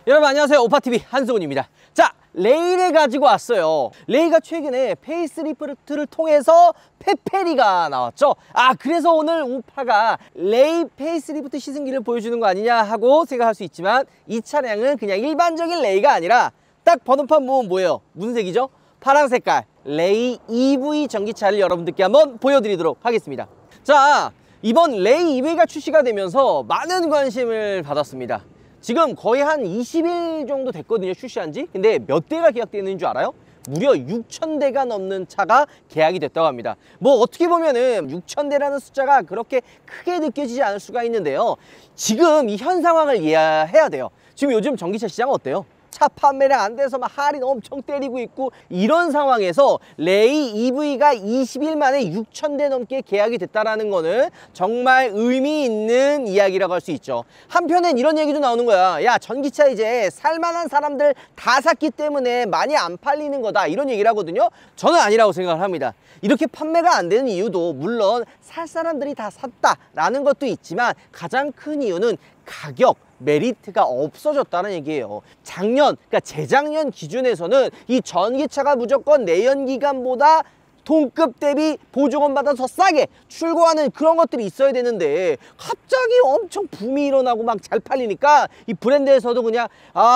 여러분 안녕하세요. 오파TV 한승훈입니다. 자, 레이를 가지고 왔어요. 레이가 최근에 페이스리프트를 통해서 페페리가 나왔죠. 그래서 오늘 오파가 레이 페이스리프트 시승기를 보여주는 거 아니냐 하고 생각할 수 있지만 이 차량은 그냥 일반적인 레이가 아니라 딱 번호판 보면 뭐예요? 무슨 색이죠? 파란 색깔 레이 EV 전기차를 여러분들께 한번 보여드리도록 하겠습니다. 자, 이번 레이 EV가 출시가 되면서 많은 관심을 받았습니다. 지금 거의 한 20일 정도 됐거든요, 출시한 지. 근데 몇 대가 계약되어 있는 줄 알아요? 무려 6,000대가 넘는 차가 계약이 됐다고 합니다. 뭐 어떻게 보면은 6,000대라는 숫자가 그렇게 크게 느껴지지 않을 수가 있는데요. 지금 이 현 상황을 이해해야 돼요. 지금 요즘 전기차 시장은 어때요? 차 판매량 안 돼서 막 할인 엄청 때리고 있고, 이런 상황에서 레이 EV가 20일 만에 6,000대 넘게 계약이 됐다라는 거는 정말 의미 있는 이야기라고 할 수 있죠. 한편엔 이런 얘기도 나오는 거야. 야, 전기차 이제 살만한 사람들 다 샀기 때문에 많이 안 팔리는 거다, 이런 얘기를 하거든요. 저는 아니라고 생각을 합니다. 이렇게 판매가 안 되는 이유도 물론 살 사람들이 다 샀다라는 것도 있지만 가장 큰 이유는 가격, 메리트가 없어졌다는 얘기예요. 그러니까 재작년 기준에서는 이 전기차가 무조건 내연기관보다 동급 대비 보조금 받아서 싸게 출고하는 그런 것들이 있어야 되는데, 갑자기 엄청 붐이 일어나고 막 잘 팔리니까 이 브랜드에서도 그냥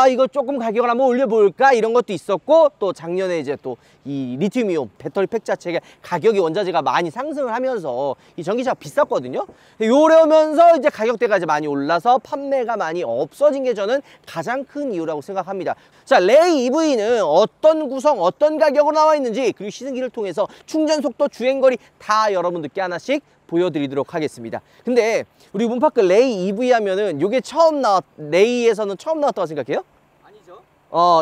이거 조금 가격을 한번 올려볼까, 이런 것도 있었고, 또 작년에 이제 또 이 리튬이온 배터리 팩 자체가 가격이 원자재가 많이 상승을 하면서 이 전기차가 비쌌거든요. 요러면서 이제 가격대가 이제 많이 올라서 판매가 많이 없어진 게 저는 가장 큰 이유라고 생각합니다. 자, 레이 EV는 어떤 구성, 어떤 가격으로 나와 있는지, 그리고 시승기를 통해서 충전 속도, 주행거리 다 여러분들께 하나씩 보여드리도록 하겠습니다. 근데 우리 문파크 레이 EV 하면은 요게 레이에서는 처음 나왔다고 생각해요? 아니죠.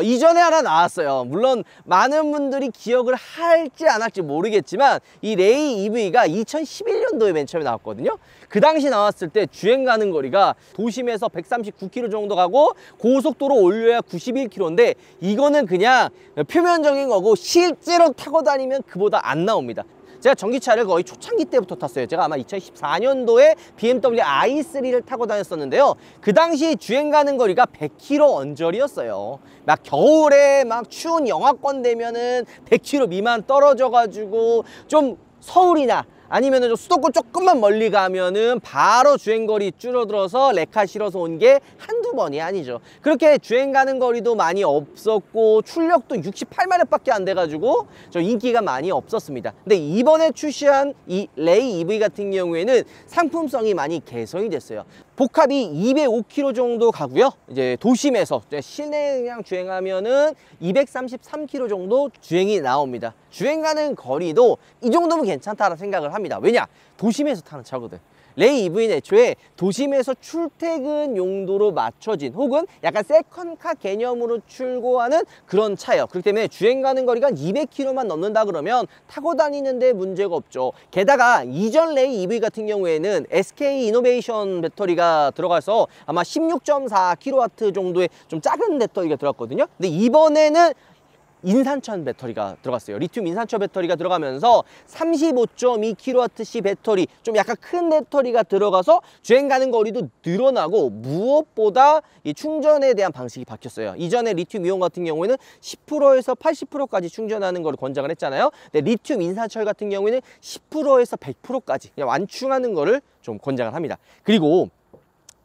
이전에 하나 나왔어요. 물론 많은 분들이 기억을 할지 안 할지 모르겠지만 이 레이 EV가 2011년도에 맨 처음에 나왔거든요. 그 당시 나왔을 때 주행 가는 거리가 도심에서 139km 정도 가고 고속도로 올려야 91km인데, 이거는 그냥 표면적인 거고 실제로 타고 다니면 그보다 안 나옵니다. 제가 전기차를 거의 초창기 때부터 탔어요. 제가 아마 2014년도에 BMW i3를 타고 다녔었는데요. 그 당시 주행 가는 거리가 100km 언저리였어요. 막 겨울에 막 추운 영하권 되면은 100km 미만 떨어져가지고 좀 서울이나 아니면은 좀 수도권 조금만 멀리 가면은 바로 주행거리 줄어들어서 레카 실어서 온 게 한두 번이 아니죠. 그렇게 주행 가는 거리도 많이 없었고 출력도 68마력 밖에 안 돼가지고 저 인기가 많이 없었습니다. 근데 이번에 출시한 이 레이 EV 같은 경우에는 상품성이 많이 개선이 됐어요. 복합이 205km 정도 가고요. 이제 도심에서 실내 그냥 주행하면은 233km 정도 주행이 나옵니다. 주행 가는 거리도 이 정도면 괜찮다라는 생각을 합니다. 왜냐? 도심에서 타는 차거든. 레이 EV는 애초에 도심에서 출퇴근 용도로 맞춰진, 혹은 약간 세컨카 개념으로 출고하는 그런 차예요. 그렇기 때문에 주행 가는 거리가 200km만 넘는다 그러면 타고 다니는데 문제가 없죠. 게다가 이전 레이 EV 같은 경우에는 SK 이노베이션 배터리가 들어가서 아마 16.4kW 정도의 좀 작은 배터리가 들어갔거든요. 근데 이번에는 인산천 배터리가 들어갔어요. 리튬 인산천 배터리가 들어가면서 35.2kWh 배터리, 좀 약간 큰 배터리가 들어가서 주행 가는 거리도 늘어나고, 무엇보다 이 충전에 대한 방식이 바뀌었어요. 이전에 리튬 이온 같은 경우에는 10%에서 80%까지 충전하는 걸 권장을 했잖아요. 근데 리튬 인산철 같은 경우에는 10%에서 100%까지 그냥 완충하는 거를 좀 권장을 합니다. 그리고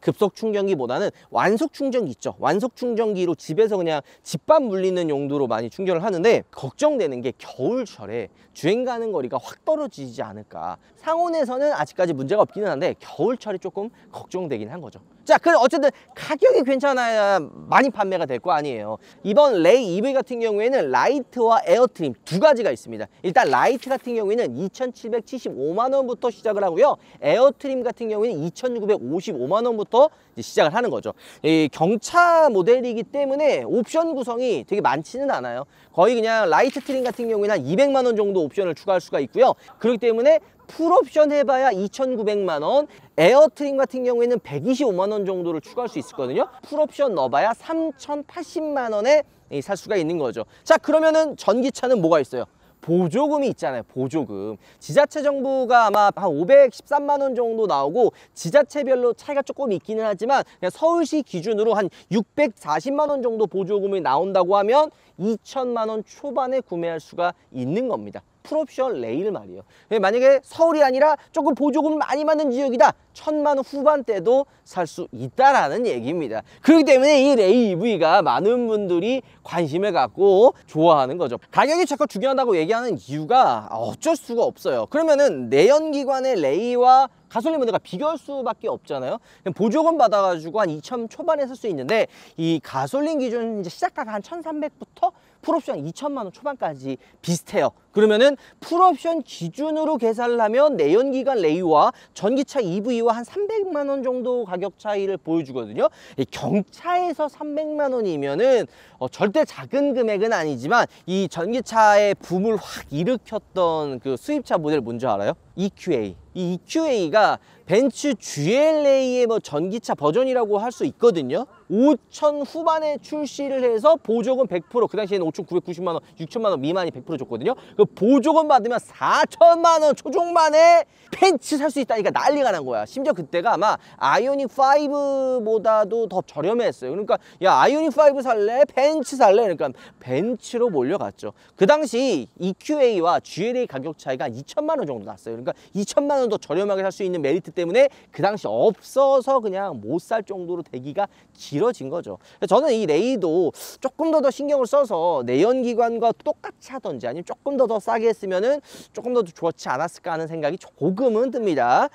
급속 충전기보다는 완속 충전기 있죠. 완속 충전기로 집에서 그냥 집밥 물리는 용도로 많이 충전을 하는데, 걱정되는 게 겨울철에 주행 가는 거리가 확 떨어지지 않을까. 상온에서는 아직까지 문제가 없기는 한데 겨울철에 조금 걱정되긴 한 거죠. 자, 그럼 어쨌든 가격이 괜찮아야 많이 판매가 될 거 아니에요. 이번 레이 EV 같은 경우에는 라이트와 에어트림 두 가지가 있습니다. 일단 라이트 같은 경우에는 2,775만 원부터 시작을 하고요. 에어트림 같은 경우에는 2,955만 원부터 시작을 하는 거죠. 이 경차 모델이기 때문에 옵션 구성이 되게 많지는 않아요. 거의 그냥 라이트 트림 같은 경우에는 한 200만 원 정도 옵션을 추가할 수가 있고요. 그렇기 때문에 풀옵션 해봐야 2,900만 원, 에어트림 같은 경우에는 125만 원 정도를 추가할 수 있었거든요. 풀옵션 넣어봐야 3,080만 원에 살 수가 있는 거죠. 자, 그러면은 전기차는 뭐가 있어요? 보조금이 있잖아요. 보조금. 지자체 정부가 아마 한 513만 원 정도 나오고 지자체별로 차이가 조금 있기는 하지만 그냥 서울시 기준으로 한 640만 원 정도 보조금이 나온다고 하면 2천만 원 초반에 구매할 수가 있는 겁니다. 풀옵션 레일 말이에요. 만약에 서울이 아니라 조금 보조금 많이 받는 지역이다. 1,000만 원 후반대도 살 수 있다라는 얘기입니다. 그렇기 때문에 이 레이 EV가 많은 분들이 관심을 갖고 좋아하는 거죠. 가격이 자꾸 중요하다고 얘기하는 이유가 어쩔 수가 없어요. 그러면은 내연기관의 레이와 가솔린 모델과 비교할 수밖에 없잖아요. 보조금 받아가지고 한 2천 초반에 살 수 있는데 이 가솔린 기준 이제 시작가가 한 1,300부터 풀옵션 2천만 원 초반까지 비슷해요. 그러면은 풀옵션 기준으로 계산을 하면 내연기관 레이와 전기차 EV와 한 300만 원 정도 가격 차이를 보여주거든요. 경차에서 300만 원이면은 절대 작은 금액은 아니지만 이 전기차의 붐을 확 일으켰던 그 수입차 모델 뭔지 알아요? EQA. 이 EQA가 벤츠 GLA의 뭐 전기차 버전이라고 할 수 있거든요. 5천 후반에 출시를 해서 보조금 100%, 그 당시에는 5,990만 원, 6천만 원 미만이 100% 줬거든요. 그 보조금 받으면 4천만 원 초중반에 벤츠 살 수 있다니까 난리가 난 거야. 심지어 그때가 아마 아이오닉 5보다도 더 저렴했어요. 그러니까 야, 아이오닉 5 살래? 벤츠 살래? 그러니까 벤츠로 몰려갔죠. 그 당시 EQA와 GLA 가격 차이가 2천만 원 정도 났어요. 그러니까 2천만 원 더 저렴하게 살 수 있는 메리트 때문에 그 당시 없어서 그냥 못 살 정도로 대기가 길어진 거죠. 저는 이 레이도 조금 더 신경을 써서 내연기관과 똑같이 하던지 아니면 조금 더 싸게 했으면은 조금 더 좋지 않았을까 하는 생각이 조금은 듭니다.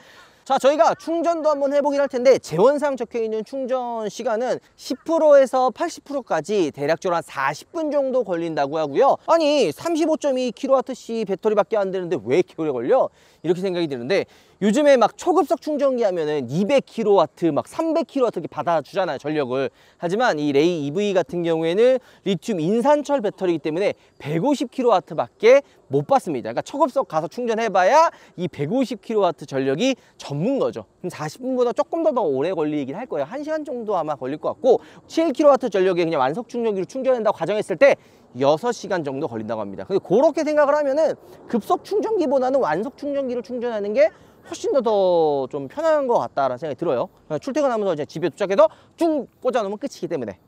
자, 저희가 충전도 한번 해보긴 할 텐데 제원상 적혀있는 충전 시간은 10%에서 80%까지 대략적으로 한 40분 정도 걸린다고 하고요. 아니 35.2kWh 배터리밖에 안 되는데 왜 이렇게 오래 걸려? 이렇게 생각이 드는데 요즘에 막 초급속 충전기 하면은 200kW, 막 300kW 이렇게 받아주잖아요, 전력을. 하지만 이 레이 EV 같은 경우에는 리튬 인산철 배터리이기 때문에 150kW밖에 못 받습니다. 그러니까 초급속 가서 충전해봐야 이 150kW 전력이 전문 거죠. 그럼 40분보다 조금 더 오래 걸리긴 할 거예요. 1시간 정도 아마 걸릴 것 같고 7kW 전력에 그냥 완속 충전기로 충전한다고 가정했을 때 6시간 정도 걸린다고 합니다. 근데 그렇게 생각을 하면은 급속 충전기보다는 완속 충전기로 충전하는 게 훨씬 더 좀 편한 것 같다라는 생각이 들어요. 출퇴근하면서 이제 집에 도착해서 쭉 꽂아놓으면 끝이기 때문에.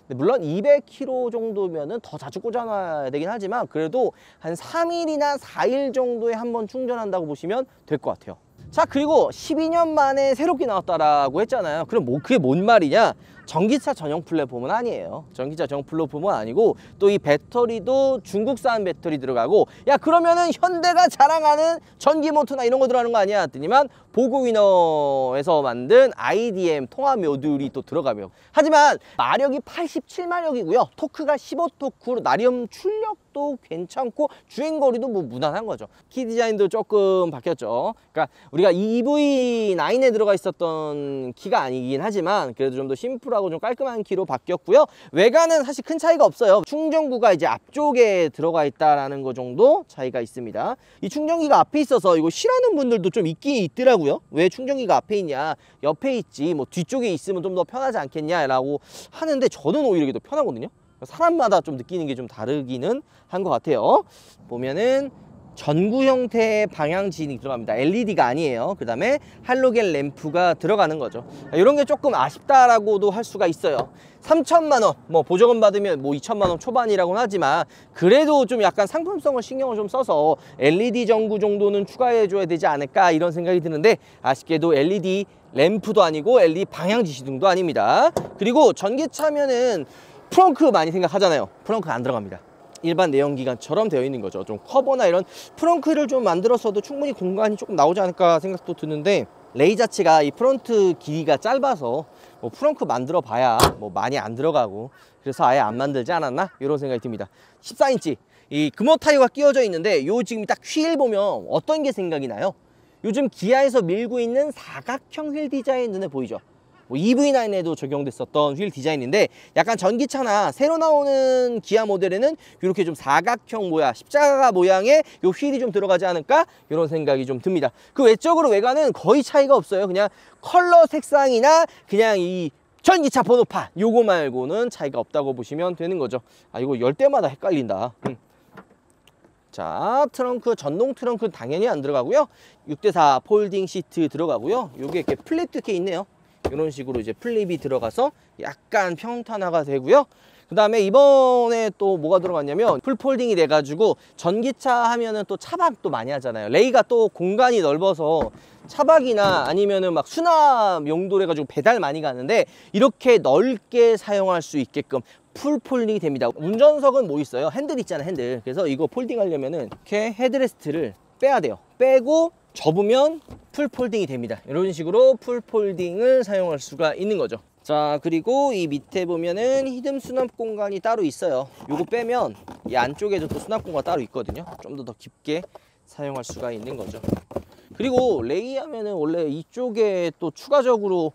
물론 200km 정도면은 더 자주 꽂아놔야 되긴 하지만 그래도 한 3일이나 4일 정도에 한번 충전한다고 보시면 될 것 같아요. 자, 그리고 12년 만에 새롭게 나왔다라고 했잖아요. 그럼 그게 뭔 말이냐? 전기차 전용 플랫폼은 아니에요. 전기차 전용 플랫폼은 아니고 또 이 배터리도 중국산 배터리 들어가고, 야 그러면은 현대가 자랑하는 전기 모터나 이런 거 들어가는 거 아니야? 했더니만 보그위너에서 만든 IDM 통합 모듈이 또 들어가며, 하지만 마력이 87마력이고요 토크가 15토크로 나름 출력도 괜찮고 주행거리도 뭐 무난한 거죠. 키 디자인도 조금 바뀌었죠. 그러니까 우리가 EV9에 들어가 있었던 키가 아니긴 하지만 그래도 좀 더 심플하고 좀 깔끔한 키로 바뀌었고요. 외관은 사실 큰 차이가 없어요. 충전구가 이제 앞쪽에 들어가 있다라는 거 정도 차이가 있습니다. 이 충전기가 앞에 있어서 이거 싫어하는 분들도 좀 있긴 있더라고요. 왜 충전기가 앞에 있냐, 옆에 있지 뭐 뒤쪽에 있으면 좀 더 편하지 않겠냐 라고 하는데 저는 오히려 이게 더 편하거든요. 사람마다 좀 느끼는 게 좀 다르기는 한 것 같아요. 보면은 전구 형태의 방향지이 들어갑니다. LED가 아니에요. 그 다음에 할로겐 램프가 들어가는 거죠. 이런 게 조금 아쉽다라고도 할 수가 있어요. 3천만 원, 뭐 보조금 받으면 뭐 2천만 원 초반이라고는 하지만 그래도 좀 약간 상품성을 신경을 좀 써서 LED 전구 정도는 추가해 줘야 되지 않을까 이런 생각이 드는데, 아쉽게도 LED 램프도 아니고 LED 방향 지시등도 아닙니다. 그리고 전기차면은 프렁크 많이 생각하잖아요. 프렁크 안 들어갑니다. 일반 내연기관처럼 되어 있는 거죠. 좀 커버나 이런 프렁크를 좀 만들었어도 충분히 공간이 조금 나오지 않을까 생각도 드는데, 레이 자체가 이 프론트 길이가 짧아서 뭐 프렁크 만들어 봐야 뭐 많이 안 들어가고 그래서 아예 안 만들지 않았나 이런 생각이 듭니다. 14인치 이 금호 타이어가 끼워져 있는데 요 지금 딱 휠 보면 어떤 게 생각이 나요? 요즘 기아에서 밀고 있는 사각형 휠 디자인 눈에 보이죠? 뭐 EV9에도 적용됐었던 휠 디자인인데, 약간 전기차나 새로 나오는 기아 모델에는 이렇게 좀 사각형 모양, 십자가 모양의 요 휠이 좀 들어가지 않을까 이런 생각이 좀 듭니다. 그 외적으로 외관은 거의 차이가 없어요. 그냥 컬러 색상이나 그냥 이 전기차 번호판 요거 말고는 차이가 없다고 보시면 되는 거죠. 아, 이거 열 때마다 헷갈린다. 자, 트렁크, 전동 트렁크 당연히 안 들어가고요. 6대4 폴딩 시트 들어가고요. 요게 이렇게 플립도 이렇게 있네요. 이런 식으로 이제 플립이 들어가서 약간 평탄화가 되고요. 그 다음에 이번에 또 뭐가 들어갔냐면 풀폴딩이 돼가지고 전기차 하면은 또 차박도 많이 하잖아요. 레이가 또 공간이 넓어서 차박이나 아니면은 막 수납 용도로 해가지고 배달 많이 가는데 이렇게 넓게 사용할 수 있게끔 풀폴딩이 됩니다. 운전석은 뭐 있어요? 핸들 있잖아요, 핸들. 그래서 이거 폴딩 하려면은 이렇게 헤드레스트를 빼야 돼요. 빼고 접으면 풀폴딩이 됩니다. 이런 식으로 풀폴딩을 사용할 수가 있는 거죠. 자, 그리고 이 밑에 보면은 히든 수납 공간이 따로 있어요. 요거 빼면 이 안쪽에도 또 수납 공간 따로 있거든요. 좀 더 깊게 사용할 수가 있는 거죠. 그리고 레이 하면은 원래 이쪽에 또 추가적으로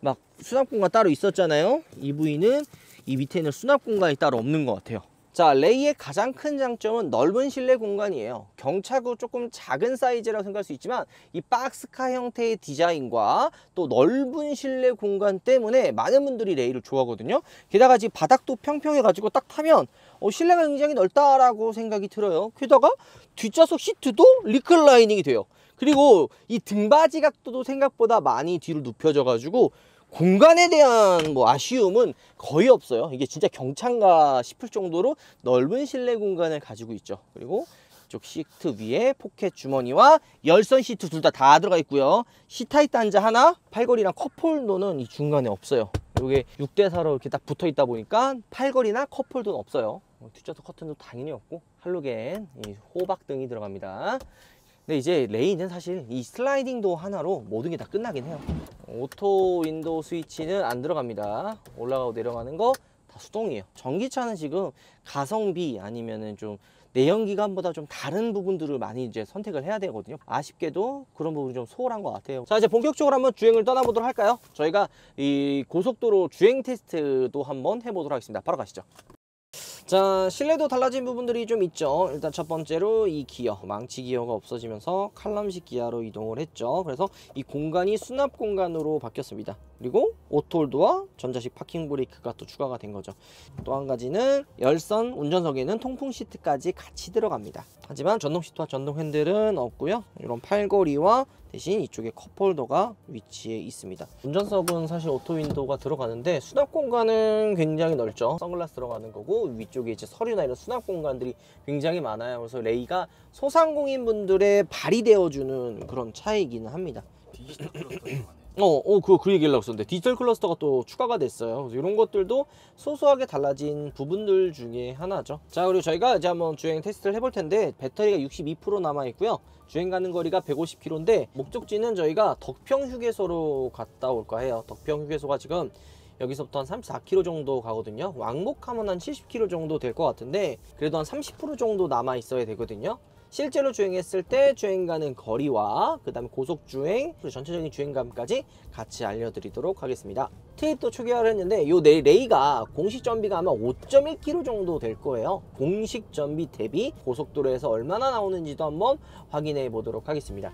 막 수납 공간 따로 있었잖아요. EV는 이 밑에는 수납 공간이 따로 없는 것 같아요. 자, 레이의 가장 큰 장점은 넓은 실내 공간이에요. 경차고 조금 작은 사이즈라고 생각할 수 있지만 이 박스카 형태의 디자인과 또 넓은 실내 공간 때문에 많은 분들이 레이를 좋아하거든요. 게다가 지금 바닥도 평평해가지고 딱 타면 실내가 굉장히 넓다라고 생각이 들어요. 게다가 뒷좌석 시트도 리클라이닝이 돼요. 그리고 이 등받이 각도도 생각보다 많이 뒤로 눕혀져가지고 공간에 대한 뭐 아쉬움은 거의 없어요. 이게 진짜 경차인가 싶을 정도로 넓은 실내 공간을 가지고 있죠. 그리고 이쪽 시트 위에 포켓 주머니와 열선 시트 둘 다 들어가 있고요. C타입 단자 하나, 팔걸이랑 컵홀더는 이 중간에 없어요. 이게 6대4로 이렇게 딱 붙어 있다 보니까 팔걸이나 컵홀더는 없어요. 뒷좌석 커튼도 당연히 없고 할로겐 이 호박등이 들어갑니다. 근데 이제 레이는 사실 이 슬라이딩 도어 하나로 모든 게 다 끝나긴 해요. 오토 윈도우 스위치는 안 들어갑니다. 올라가고 내려가는 거 다 수동이에요. 전기차는 지금 가성비 아니면은 좀 내연기관보다 좀 다른 부분들을 많이 이제 선택을 해야 되거든요. 아쉽게도 그런 부분이 좀 소홀한 것 같아요. 자, 이제 본격적으로 한번 주행을 떠나보도록 할까요? 저희가 이 고속도로 주행 테스트도 한번 해보도록 하겠습니다. 바로 가시죠. 자, 실내도 달라진 부분들이 좀 있죠. 일단 첫 번째로 이 기어, 망치 기어가 없어지면서 칼럼식 기어로 이동을 했죠. 그래서 이 공간이 수납 공간으로 바뀌었습니다. 그리고 오토홀드와 전자식 파킹 브레이크가 또 추가가 된 거죠. 또 한 가지는 열선 운전석에는 통풍 시트까지 같이 들어갑니다. 하지만 전동 시트와 전동 핸들은 없고요. 이런 팔걸이와 대신 이쪽에 컵홀더가 위치해 있습니다. 운전석은 사실 오토 윈도우가 들어가는데 수납 공간은 굉장히 넓죠. 선글라스 들어가는 거고 위쪽에 이제 서류나 이런 수납 공간들이 굉장히 많아요. 그래서 레이가 소상공인 분들의 발이 되어주는 그런 차이기는 합니다. 디지털 클러스터가 들어가네. 그 얘기 하려고 했었는데 디지털 클러스터가 또 추가가 됐어요. 그래서 이런 것들도 소소하게 달라진 부분들 중에 하나죠. 자, 그리고 저희가 이제 한번 주행 테스트를 해볼 텐데 배터리가 62% 남아 있고요. 주행 가는 거리가 150km인데 목적지는 저희가 덕평 휴게소로 갔다 올까 해요. 덕평 휴게소가 지금 여기서부터 한 34km 정도 가거든요. 왕복하면 한 70km 정도 될 것 같은데 그래도 한 30% 정도 남아 있어야 되거든요. 실제로 주행했을 때 주행 가는 거리와 그 다음에 고속주행 그리고 전체적인 주행감까지 같이 알려드리도록 하겠습니다. 트립도 초기화를 했는데 요 레이가 공식 전비가 아마 5.1km 정도 될 거예요. 공식 전비 대비 고속도로에서 얼마나 나오는지도 한번 확인해 보도록 하겠습니다.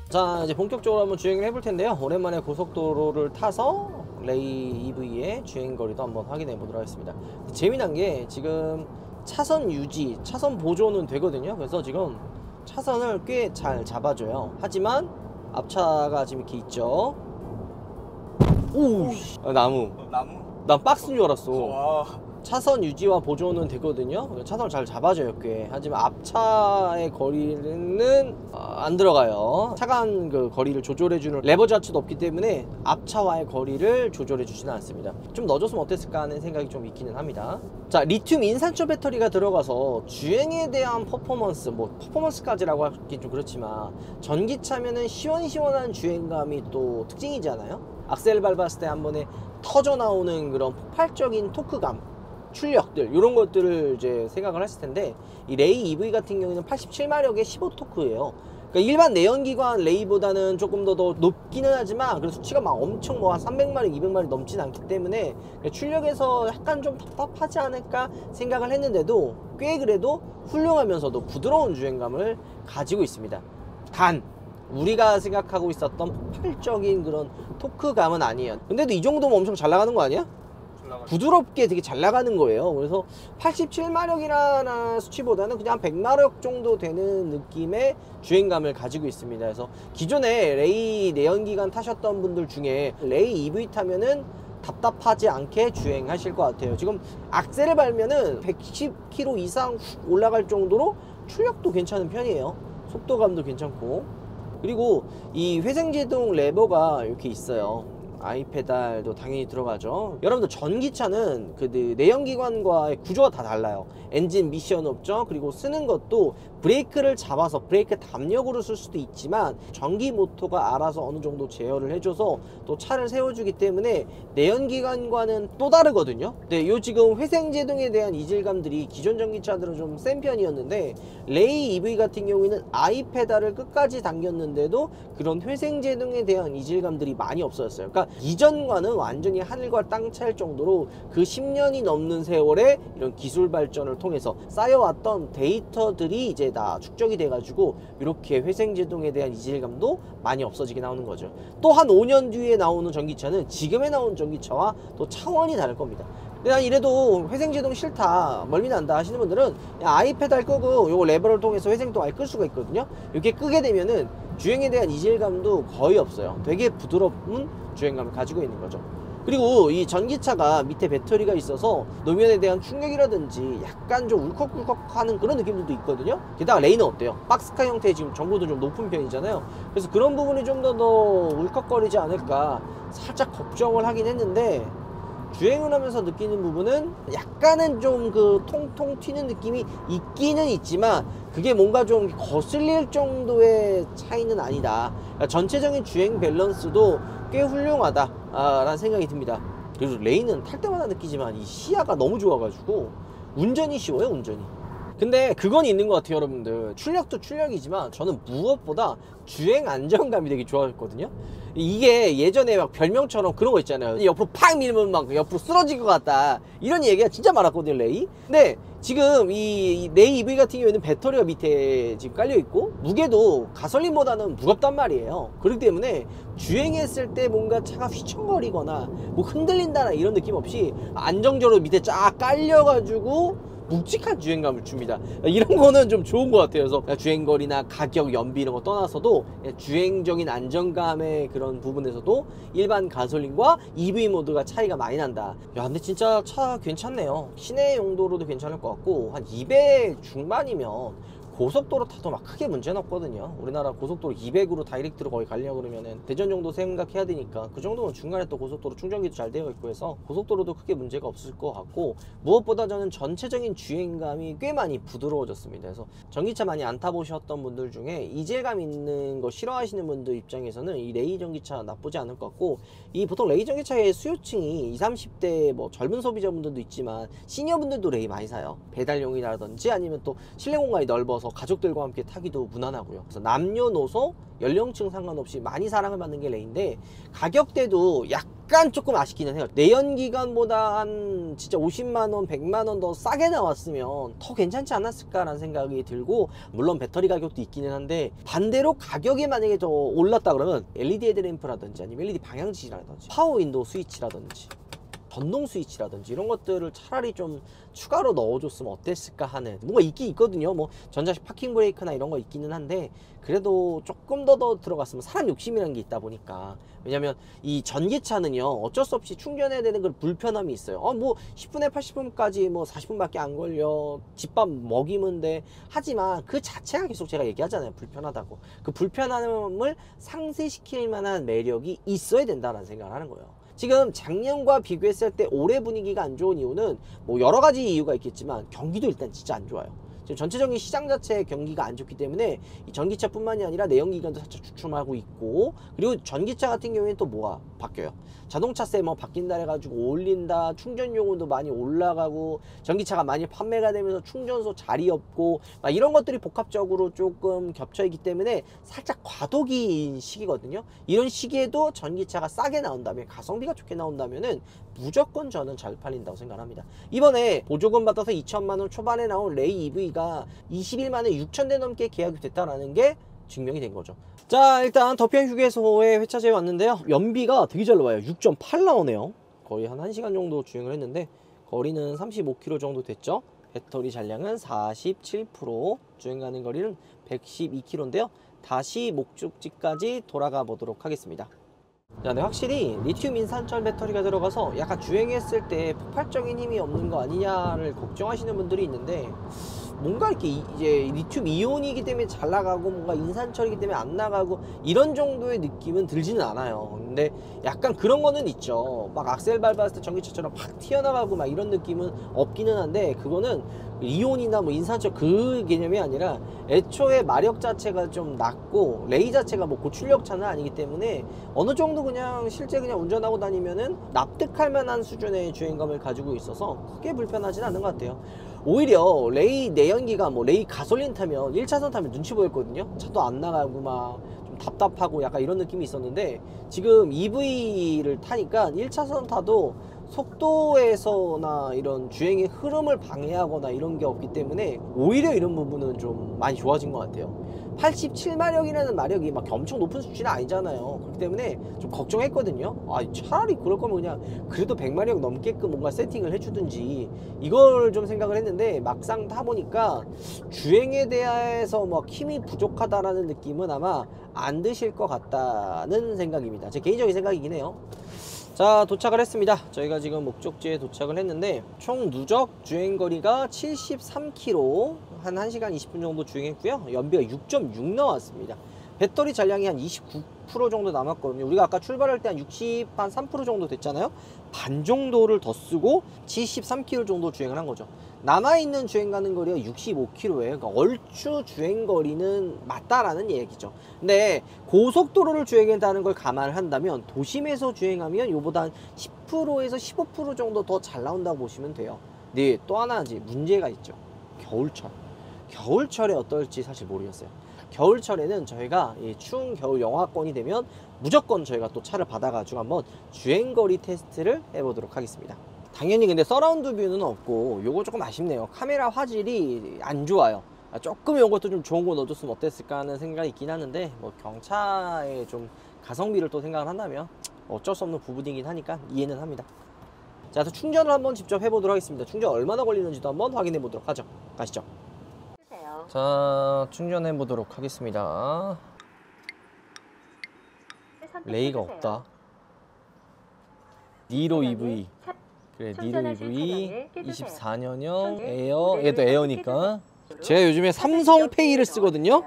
자, 이제 본격적으로 한번 주행을 해볼 텐데요. 오랜만에 고속도로를 타서 레이 EV의 주행거리도 한번 확인해 보도록 하겠습니다. 재미난 게 지금 차선 유지, 차선 보조는 되거든요. 그래서 지금 차선을 꽤 잘 잡아줘요. 하지만 앞차가 지금 이렇게 있죠. 오, 나무. 난 박스인 줄 알았어. 와. 차선 유지와 보조는 되거든요. 차선을 잘 잡아줘요 꽤. 하지만 앞차의 거리는 안 들어가요. 차간 그 거리를 조절해주는 레버 자체도 없기 때문에 앞차와의 거리를 조절해주지는 않습니다. 좀 넣어줬으면 어땠을까 하는 생각이 좀 있기는 합니다. 자, 리튬 인산철 배터리가 들어가서 주행에 대한 퍼포먼스, 뭐 퍼포먼스까지라고 하긴 좀 그렇지만 전기차면은 시원시원한 주행감이 또 특징이잖아요. 악셀 밟았을 때 한 번에 터져 나오는 그런 폭발적인 토크감, 출력들 이런 것들을 이제 생각을 했을 텐데 이 레이 EV 같은 경우는 87마력의 15토크예요. 그러니까 일반 내연기관 레이보다는 조금 더 높기는 하지만 그래서 수치가 막 엄청 뭐 한 300마력, 200마력 넘진 않기 때문에 출력에서 약간 좀 답답하지 않을까 생각을 했는데도 꽤 그래도 훌륭하면서도 부드러운 주행감을 가지고 있습니다. 단 우리가 생각하고 있었던 폭발적인 그런 토크감은 아니에요. 근데도 이 정도면 엄청 잘 나가는 거 아니야? 부드럽게 되게 잘 나가는 거예요. 그래서 87마력이라는 수치보다는 그냥 100마력 정도 되는 느낌의 주행감을 가지고 있습니다. 그래서 기존에 레이 내연기관 타셨던 분들 중에 레이 EV 타면은 답답하지 않게 주행하실 것 같아요. 지금 악셀을 밟으면은 110km 이상 올라갈 정도로 출력도 괜찮은 편이에요. 속도감도 괜찮고. 그리고 이 회생제동 레버가 이렇게 있어요. 아이페달도 당연히 들어가죠. 여러분들 전기차는 그 내연기관과의 구조가 다 달라요. 엔진 미션 없죠. 그리고 쓰는 것도 브레이크를 잡아서 브레이크 담력으로 쓸 수도 있지만 전기 모터가 알아서 어느 정도 제어를 해줘서 또 차를 세워주기 때문에 내연기관과는 또 다르거든요. 근데 요 지금 회생제동에 대한 이질감들이 기존 전기차들은 좀 센 편이었는데 레이 EV 같은 경우에는 아이페달을 끝까지 당겼는데도 그런 회생제동에 대한 이질감들이 많이 없어졌어요. 그러니까 이전과는 완전히 하늘과 땅 차일 정도로 그 10년이 넘는 세월에 이런 기술 발전을 통해서 쌓여왔던 데이터들이 이제 다 축적이 돼가지고 이렇게 회생제동에 대한 이질감도 많이 없어지게 나오는 거죠. 또 한 5년 뒤에 나오는 전기차는 지금에 나온 전기차와 또 차원이 다를 겁니다. 근데 난 이래도 회생제동 싫다, 멀미 난다 하시는 분들은 아이페달 끄고 요거 레버를 통해서 회생도 아예 끌 수가 있거든요. 이렇게 끄게 되면은 주행에 대한 이질감도 거의 없어요. 되게 부드러운 주행감을 가지고 있는 거죠. 그리고 이 전기차가 밑에 배터리가 있어서 노면에 대한 충격이라든지 약간 좀 울컥울컥 하는 그런 느낌들도 있거든요. 게다가 레이는 어때요? 박스카 형태의 지금 전고도 좀 높은 편이잖아요. 그래서 그런 부분이 좀 더 울컥거리지 않을까 살짝 걱정을 하긴 했는데, 주행을 하면서 느끼는 부분은 약간은 좀 그 통통 튀는 느낌이 있기는 있지만 그게 뭔가 좀 거슬릴 정도의 차이는 아니다. 그러니까 전체적인 주행 밸런스도 꽤 훌륭하다 라는 생각이 듭니다. 그리고 레이는 탈 때마다 느끼지만 이 시야가 너무 좋아가지고 운전이 쉬워요, 운전이. 근데 그건 있는 것 같아요, 여러분들. 출력도 출력이지만 저는 무엇보다 주행 안정감이 되게 좋아했거든요. 이게 예전에 막 별명처럼 그런 거 있잖아요. 옆으로 팍 밀면 막 옆으로 쓰러질 것 같다, 이런 얘기가 진짜 많았거든요, 레이. 근데 지금 이 레이 EV 같은 경우에는 배터리가 밑에 지금 깔려 있고 무게도 가솔린보다는 무겁단 말이에요. 그렇기 때문에 주행했을 때 뭔가 차가 휘청거리거나 뭐 흔들린다나 이런 느낌 없이 안정적으로 밑에 쫙 깔려가지고 묵직한 주행감을 줍니다. 이런 거는 좀 좋은 것 같아요. 그래서 주행거리나 가격, 연비 이런 거 떠나서도 주행적인 안정감의 그런 부분에서도 일반 가솔린과 EV 모드가 차이가 많이 난다. 야, 근데 진짜 차 괜찮네요. 시내 용도로도 괜찮을 것 같고 한 200 중반이면 고속도로 타도 막 크게 문제는 없거든요. 우리나라 고속도로 200으로 다이렉트로 거의 가려고 그러면은 대전 정도 생각해야 되니까 그 정도면 중간에 또 고속도로 충전기도 잘 되어 있고 해서 고속도로도 크게 문제가 없을 것 같고, 무엇보다 저는 전체적인 주행감이 꽤 많이 부드러워졌습니다. 그래서 전기차 많이 안 타보셨던 분들 중에 이질감 있는 거 싫어하시는 분들 입장에서는 이 레이 전기차 나쁘지 않을 것 같고, 이 보통 레이 전기차의 수요층이 20, 30대 뭐 젊은 소비자분들도 있지만 시니어분들도 레이 많이 사요. 배달용이라든지 아니면 또 실내 공간이 넓어서 가족들과 함께 타기도 무난하고요. 그래서 남녀노소 연령층 상관없이 많이 사랑을 받는 게 레이인데, 가격대도 약간 조금 아쉽기는 해요. 내연기관보다 한 진짜 50만원 100만원 더 싸게 나왔으면 더 괜찮지 않았을까라는 생각이 들고, 물론 배터리 가격도 있기는 한데 반대로 가격이 만약에 더 올랐다 그러면 LED 헤드램프라든지 아니면 LED 방향지시라든지 파워 윈도우 스위치라든지 전동 스위치라든지 이런 것들을 차라리 좀 추가로 넣어줬으면 어땠을까 하는, 뭔가 있긴 있거든요. 뭐 전자식 파킹 브레이크나 이런 거 있기는 한데 그래도 조금 더 들어갔으면, 사람 욕심이라는 게 있다 보니까. 왜냐면 이 전기차는요 어쩔 수 없이 충전해야 되는 그 불편함이 있어요. 뭐 10분에 80분까지 뭐 40분밖에 안 걸려, 집밥 먹이면 돼. 하지만 그 자체가 계속 제가 얘기하잖아요, 불편하다고. 그 불편함을 상쇄시킬 만한 매력이 있어야 된다는 생각을 하는 거예요. 지금 작년과 비교했을 때 올해 분위기가 안 좋은 이유는 뭐 여러 가지 이유가 있겠지만 경기도 일단 진짜 안 좋아요. 지금 전체적인 시장 자체의 경기가 안 좋기 때문에 이 전기차뿐만이 아니라 내연기관도 살짝 주춤하고 있고, 그리고 전기차 같은 경우에는 또 뭐가 바뀌어요. 자동차세 뭐 바뀐다 해가지고 올린다, 충전 요금도 많이 올라가고, 전기차가 많이 판매가 되면서 충전소 자리 없고 막 이런 것들이 복합적으로 조금 겹쳐있기 때문에 살짝 과도기인 시기거든요. 이런 시기에도 전기차가 싸게 나온다면, 가성비가 좋게 나온다면은 무조건 저는 잘 팔린다고 생각합니다. 이번에 보조금 받아서 2천만원 초반에 나온 레이 EV가 20일 만에 6,000대 넘게 계약이 됐다라는 게 증명이 된 거죠. 자, 일단 더평 휴게소에 회차제에 왔는데요, 연비가 되게 잘 나와요. 6.8 나오네요. 거의 한 1시간 정도 주행을 했는데 거리는 35km 정도 됐죠. 배터리 잔량은 47%, 주행 가는 거리는 112km인데요. 다시 목적지까지 돌아가 보도록 하겠습니다. 자, 근데 확실히 리튬 인산철 배터리가 들어가서 약간 주행했을 때 폭발적인 힘이 없는 거 아니냐를 걱정하시는 분들이 있는데, 뭔가 이렇게 이제 리튬 이온이기 때문에 잘 나가고 뭔가 인산철이기 때문에 안 나가고 이런 정도의 느낌은 들지는 않아요. 근데 약간 그런 거는 있죠. 막 악셀 밟았을 때 전기차처럼 팍 튀어나가고 막 이런 느낌은 없기는 한데, 그거는 이온이나 뭐 인산철 그 개념이 아니라 애초에 마력 자체가 좀 낮고 레이 자체가 뭐 고출력차는 아니기 때문에 어느 정도 그냥 실제 그냥 운전하고 다니면은 납득할 만한 수준의 주행감을 가지고 있어서 크게 불편하진 않은 것 같아요. 오히려 레이 내연기가 뭐 레이 가솔린 타면 1차선 타면 눈치 보였거든요. 차도 안 나가고 막 좀 답답하고 약간 이런 느낌이 있었는데, 지금 EV를 타니까 1차선 타도 속도에서나 이런 주행의 흐름을 방해하거나 이런 게 없기 때문에 오히려 이런 부분은 좀 많이 좋아진 것 같아요. 87마력이라는 마력이 막 엄청 높은 수치는 아니잖아요. 그렇기 때문에 좀 걱정했거든요. 아, 차라리 그럴 거면 그냥 그래도 100마력 넘게끔 뭔가 세팅을 해주든지, 이걸 좀 생각을 했는데 막상 타보니까 주행에 대해서 뭐 힘이 부족하다라는 느낌은 아마 안 드실 것 같다는 생각입니다. 제 개인적인 생각이긴 해요. 자, 도착을 했습니다. 저희가 지금 목적지에 도착을 했는데 총 누적 주행거리가 73km, 한 1시간 20분 정도 주행했고요. 연비가 6.6 나왔습니다. 배터리 잔량이 한 29% 정도 남았거든요. 우리가 아까 출발할 때 한 63% 정도 됐잖아요. 반 정도를 더 쓰고 73km 정도 주행을 한 거죠. 남아있는 주행 가는 거리가 65km예요. 그러니까 얼추 주행 거리는 맞다라는 얘기죠. 근데 고속도로를 주행한다는 걸 감안을 한다면 도심에서 주행하면 요보다 한 10%에서 15% 정도 더 잘 나온다고 보시면 돼요. 근데 또 하나 문제가 있죠. 겨울철. 겨울철에 어떨지 사실 모르겠어요. 겨울철에는 저희가 이 추운 겨울 영하권이 되면 무조건 저희가 또 차를 받아가지고 한번 주행거리 테스트를 해보도록 하겠습니다. 당연히 근데 서라운드 뷰는 없고 요거 조금 아쉽네요. 카메라 화질이 안 좋아요. 조금 요것도 좀 좋은 거 넣어줬으면 어땠을까 하는 생각이 있긴 하는데, 뭐 경차의 좀 가성비를 또 생각을 한다면 어쩔 수 없는 부분이긴 하니까 이해는 합니다. 자, 그래서 충전을 한번 직접 해보도록 하겠습니다. 충전 얼마나 걸리는지도 한번 확인해 보도록 하죠. 가시죠. 자, 충전해 보도록 하겠습니다. 레이가 없다. 니로 EV. 그래, 니로 EV 24년형 에어. 얘도 에어니까. 제가 요즘에 삼성페이를 쓰거든요.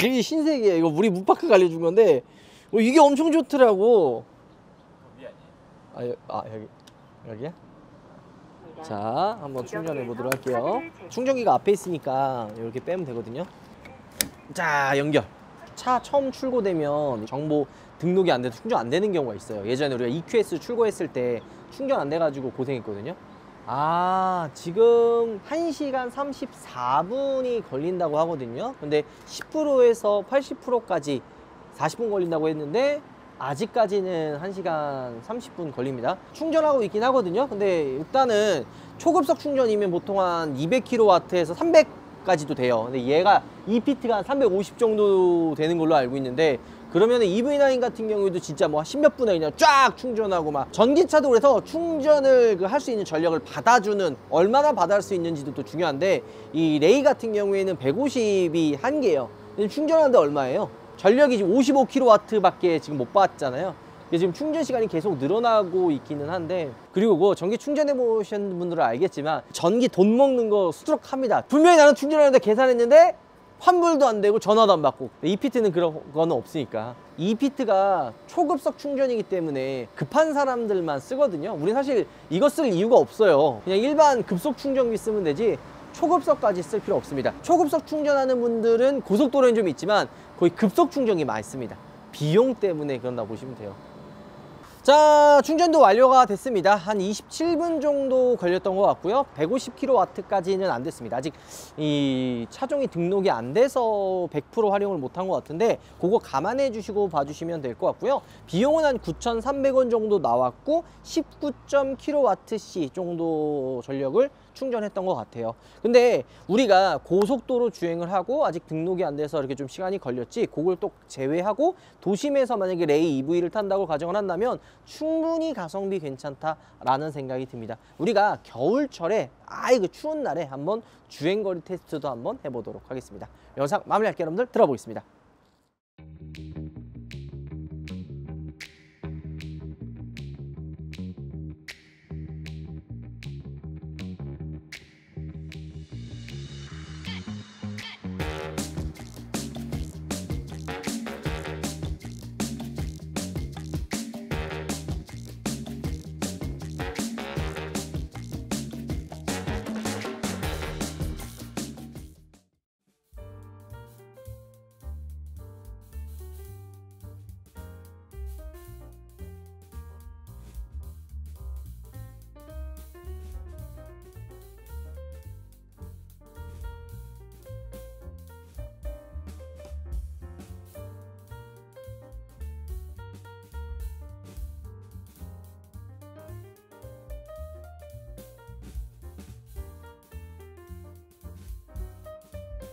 이게 신세계야. 이거 우리 문파크가 알려준 건데 이게 엄청 좋더라고. 여기야? 자, 한번 충전해 보도록 할게요. 충전기가 앞에 있으니까 이렇게 빼면 되거든요. 자, 연결. 차 처음 출고되면 정보 등록이 안 돼서 충전 안 되는 경우가 있어요. 예전에 우리가 EQS 출고했을 때 충전 안 돼가지고 고생했거든요. 아, 지금 1시간 34분이 걸린다고 하거든요. 근데 10%에서 80%까지 40분 걸린다고 했는데 아직까지는 1시간 30분 걸립니다. 충전하고 있긴 하거든요. 근데 일단은 초급속 충전이면 보통 한 200kW에서 300까지도 돼요. 근데 얘가 EPT가 한 350 정도 되는 걸로 알고 있는데, 그러면 EV9 같은 경우에도 진짜 뭐 10몇 분에 그냥 쫙 충전하고, 막 전기차도 그래서 충전을 할 수 있는 전력을 받아주는, 얼마나 받아줄 수 있는지도 또 중요한데, 이 레이 같은 경우에는 150이 한계예요. 충전하는데 얼마예요? 전력이 지금 55kW 밖에 지금 못 받잖아요. 지금 충전 시간이 계속 늘어나고 있기는 한데, 그리고 뭐 전기 충전해 보신 분들은 알겠지만 전기 돈 먹는 거 수두룩합니다. 분명히 나는 충전하는데 계산했는데 환불도 안 되고 전화도 안 받고. EPT는 그런 거는 없으니까. EPT가 초급속 충전이기 때문에 급한 사람들만 쓰거든요. 우린 사실 이거 쓸 이유가 없어요. 그냥 일반 급속 충전기 쓰면 되지 초급속까지 쓸 필요 없습니다. 초급속 충전하는 분들은 고속도로엔 좀 있지만 거의 급속 충전기 많이 씁니다. 비용 때문에 그런다고 보시면 돼요. 자, 충전도 완료가 됐습니다. 한 27분 정도 걸렸던 것 같고요. 150kW까지는 안 됐습니다. 아직 이 차종이 등록이 안 돼서 100% 활용을 못한 것 같은데, 그거 감안해 주시고 봐주시면 될 것 같고요. 비용은 한 9,300원 정도 나왔고 19.kWh 정도 전력을 충전했던 것 같아요. 근데 우리가 고속도로 주행을 하고 아직 등록이 안 돼서 이렇게 좀 시간이 걸렸지, 그걸 또 제외하고 도심에서 만약에 레이 EV를 탄다고 가정을 한다면 충분히 가성비 괜찮다라는 생각이 듭니다. 우리가 겨울철에 이거 추운 날에 한번 주행거리 테스트도 한번 해보도록 하겠습니다. 영상 마무리할게요. 여러분들 들어보겠습니다.